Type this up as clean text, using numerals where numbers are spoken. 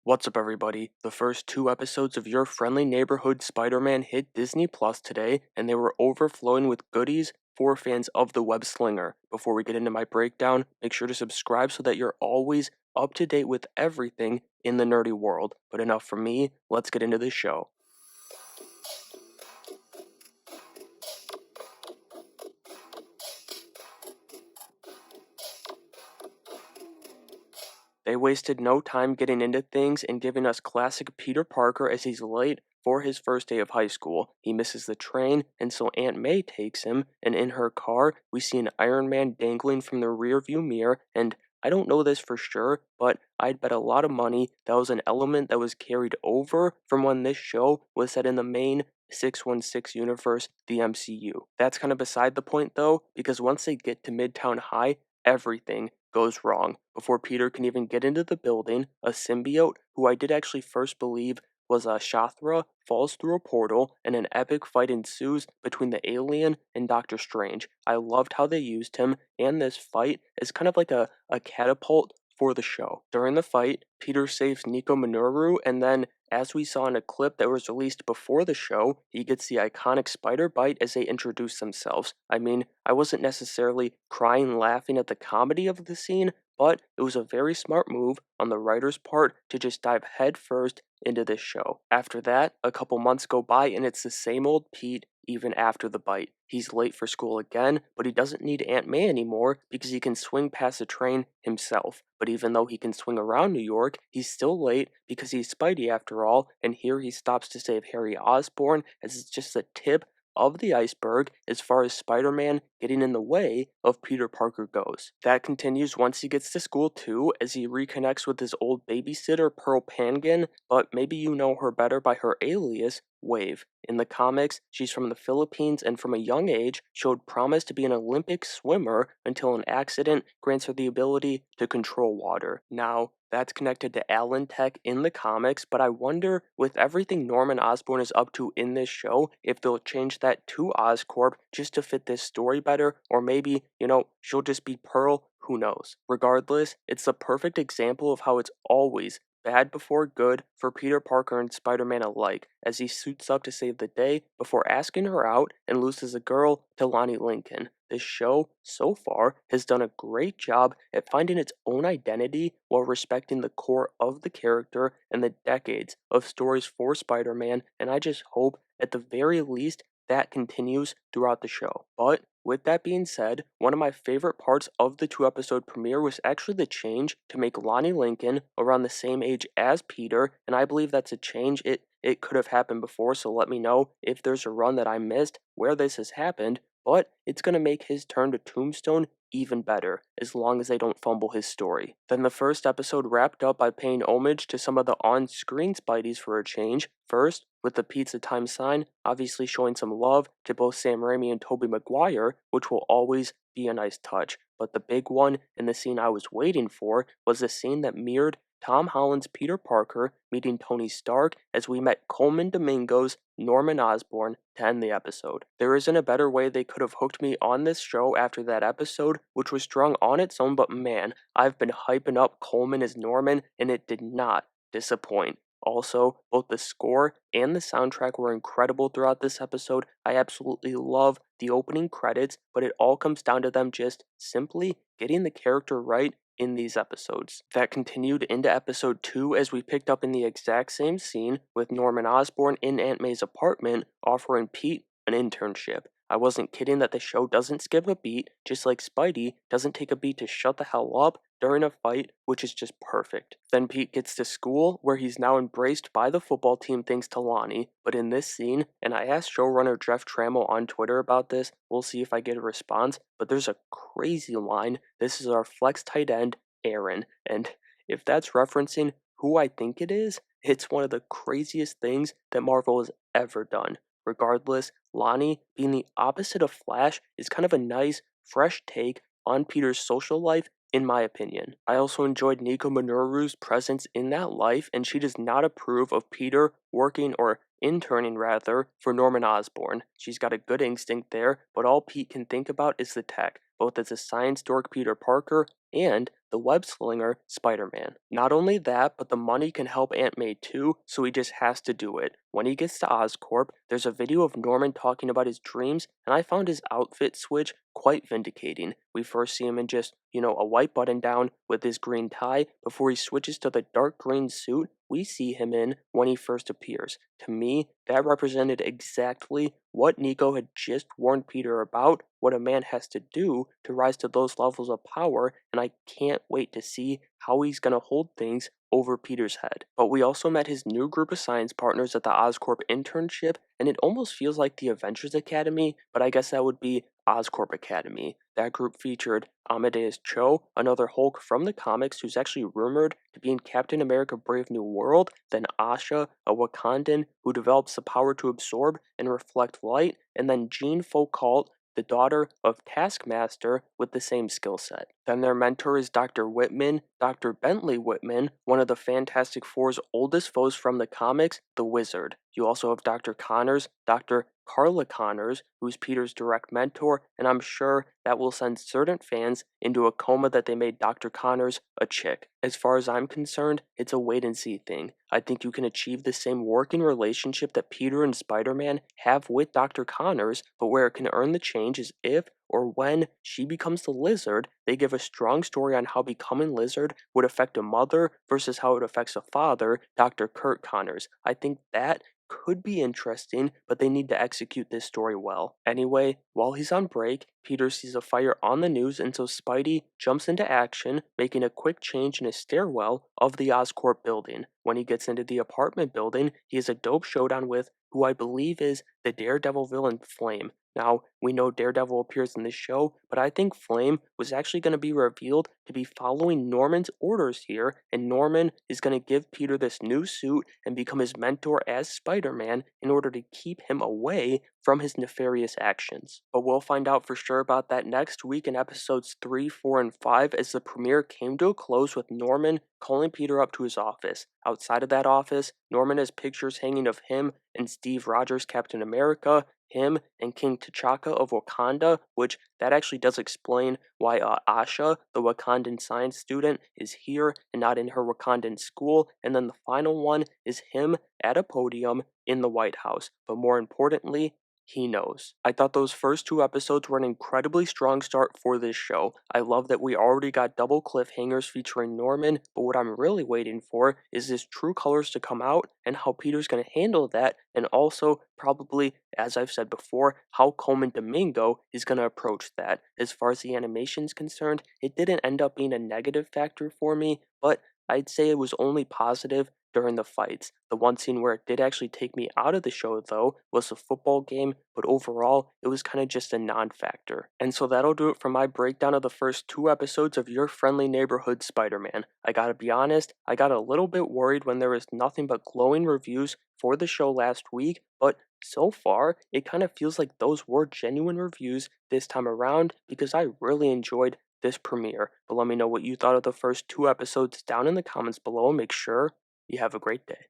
What's up, everybody? The first two episodes of Your Friendly Neighborhood Spider-Man hit Disney Plus today, and they were overflowing with goodies for fans of the web slinger. Before we get into my breakdown, make sure to subscribe so that you're always up to date with everything in the nerdy world. But enough from me, let's get into the show. They wasted no time getting into things and giving us classic Peter Parker as he's late for his first day of high school. He misses the train, and so Aunt May takes him, and in her car, we see an Iron Man dangling from the rearview mirror, and I don't know this for sure, but I'd bet a lot of money that was an element that was carried over from when this show was set in the main 616 universe, the MCU. That's kind of beside the point though, because once they get to Midtown High, everything goes wrong. Before Peter can even get into the building, a symbiote, who I did actually first believe was Shathra, falls through a portal, and an epic fight ensues between the alien and Doctor Strange. I loved how they used him and this fight as kind of like a catapult for the show. During the fight, Peter saves Nico Minoru, and then, as we saw in a clip that was released before the show, he gets the iconic spider bite as they introduce themselves. I mean, I wasn't necessarily crying laughing at the comedy of the scene, but it was a very smart move on the writer's part to just dive headfirst into this show. After that, a couple months go by and it's the same old Pete even after the bite. He's late for school again, but he doesn't need Aunt May anymore because he can swing past the train himself. But even though he can swing around New York, he's still late because he's Spidey after all, and here he stops to save Harry Osborn as it's just the tip of the iceberg as far as Spider-Man getting in the way of Peter Parker goes. That continues once he gets to school too, as he reconnects with his old babysitter Pearl Pangan, but maybe you know her better by her alias, Wave. In the comics, she's from the Philippines and from a young age showed promise to be an Olympic swimmer until an accident grants her the ability to control water. Now, that's connected to Alan Tech in the comics, but I wonder, with everything Norman Osborn is up to in this show, if they'll change that to Oscorp just to fit this story better, or maybe, she'll just be Pearl, who knows. Regardless, it's the perfect example of how it's always bad before good for Peter Parker and Spider-Man alike, as he suits up to save the day before asking her out and loses a girl to Lonnie Lincoln. This show, so far, has done a great job at finding its own identity while respecting the core of the character and the decades of stories for Spider-Man, and I just hope, at the very least, that continues throughout the show. But with that being said, one of my favorite parts of the two-episode premiere was actually the change to make Lonnie Lincoln around the same age as Peter, and I believe that's a change it could have happened before, so let me know if there's a run that I missed where this has happened, but it's going to make his turn to Tombstone even better, as long as they don't fumble his story. Then the first episode wrapped up by paying homage to some of the on-screen Spideys for a change. First, with the Pizza Time sign, obviously showing some love to both Sam Raimi and Tobey Maguire, which will always be a nice touch. But the big one, and the scene I was waiting for, was the scene that mirrored Tom Holland's Peter Parker meeting Tony Stark as we met Coleman Domingo's Norman Osborn to end the episode. There isn't a better way they could have hooked me on this show after that episode, which was strong on its own, but man, I've been hyping up Coleman as Norman, and it did not disappoint. Also, both the score and the soundtrack were incredible throughout this episode. I absolutely love the opening credits, but it all comes down to them just simply getting the character right in these episodes. That continued into episode 2 as we picked up in the exact same scene with Norman Osborn in Aunt May's apartment offering Pete an internship. I wasn't kidding that the show doesn't skip a beat, just like Spidey doesn't take a beat to shut the hell up during a fight, which is just perfect. Then Pete gets to school, where he's now embraced by the football team thanks to Lonnie, but in this scene, and I asked showrunner Jeff Trammell on Twitter about this, we'll see if I get a response, but there's a crazy line. This is our flex tight end, Aaron, and if that's referencing who I think it is, it's one of the craziest things that Marvel has ever done. Regardless, Lonnie, being the opposite of Flash, is kind of a nice, fresh take on Peter's social life, in my opinion. I also enjoyed Nico Minoru's presence in that life, and she does not approve of Peter working, or interning rather, for Norman Osborn. She's got a good instinct there, but all Pete can think about is the tech, both as a science dork Peter Parker and the web slinger Spider-Man. Not only that, but the money can help Aunt May too, so he just has to do it. When he gets to Oscorp, there's a video of Norman talking about his dreams, and I found his outfit switch quite vindicating. We first see him in just, a white button down with his green tie before he switches to the dark green suit we see him in when he first appears. To me, that represented exactly what Nico had just warned Peter about, what a man has to do to rise to those levels of power, and I can't wait to see how he's going to hold things over Peter's head. But we also met his new group of science partners at the Oscorp internship, and it almost feels like the Avengers Academy, but I guess that would be Oscorp Academy. That group featured Amadeus Cho, another Hulk from the comics who's actually rumored to be in Captain America Brave New World, then Asha, a Wakandan who develops the power to absorb and reflect light, and then Jean Foucault, the daughter of Taskmaster with the same skill set. Then their mentor is Dr. Whitman, Dr. Bentley Whitman, one of the Fantastic Four's oldest foes from the comics, the Wizard. You also have Dr. Connors, Dr. Carla Connors, who's Peter's direct mentor, and I'm sure that will send certain fans into a coma that they made Dr. Connors a chick. As far as I'm concerned, it's a wait and see thing. I think you can achieve the same working relationship that Peter and Spider-Man have with Dr. Connors, but where it can earn the change is if or when she becomes the Lizard, they give a strong story on how becoming Lizard would affect a mother versus how it affects a father, Dr. Kurt Connors. I think that could be interesting, but they need to execute this story well. Anyway, while he's on break, Peter sees a fire on the news, and so Spidey jumps into action, making a quick change in a stairwell of the Oscorp building. When he gets into the apartment building, he has a dope showdown with who I believe is the Daredevil villain Flame. Now, we know Daredevil appears in this show, but I think Flame was actually going to be revealed to be following Norman's orders here, and Norman is going to give Peter this new suit and become his mentor as Spider-Man in order to keep him away from his nefarious actions. But we'll find out for sure about that next week in episodes 3, 4, and 5 as the premiere came to a close with Norman calling Peter up to his office. Outside of that office, Norman has pictures hanging of him and Steve Rogers, Captain America, him and King T'Chaka of Wakanda, which that actually does explain why Asha, the Wakandan science student, is here and not in her Wakandan school. And then the final one is him at a podium in the White House. But more importantly, he knows. I thought those first two episodes were an incredibly strong start for this show. I love that we already got double cliffhangers featuring Norman, but what I'm really waiting for is his true colors to come out and how Peter's going to handle that, and also probably, as I've said before, how Coleman Domingo is going to approach that. As far as the animation's concerned, it didn't end up being a negative factor for me, but I'd say it was only positive during the fights. The one scene where it did actually take me out of the show, though, was the football game, but overall, it was kind of just a non factor. And so that'll do it for my breakdown of the first two episodes of Your Friendly Neighborhood Spider Man. I gotta be honest, I got a little bit worried when there was nothing but glowing reviews for the show last week, but so far, it kind of feels like those were genuine reviews this time around because I really enjoyed this premiere. But let me know what you thought of the first two episodes down in the comments below. Make sure you have a great day.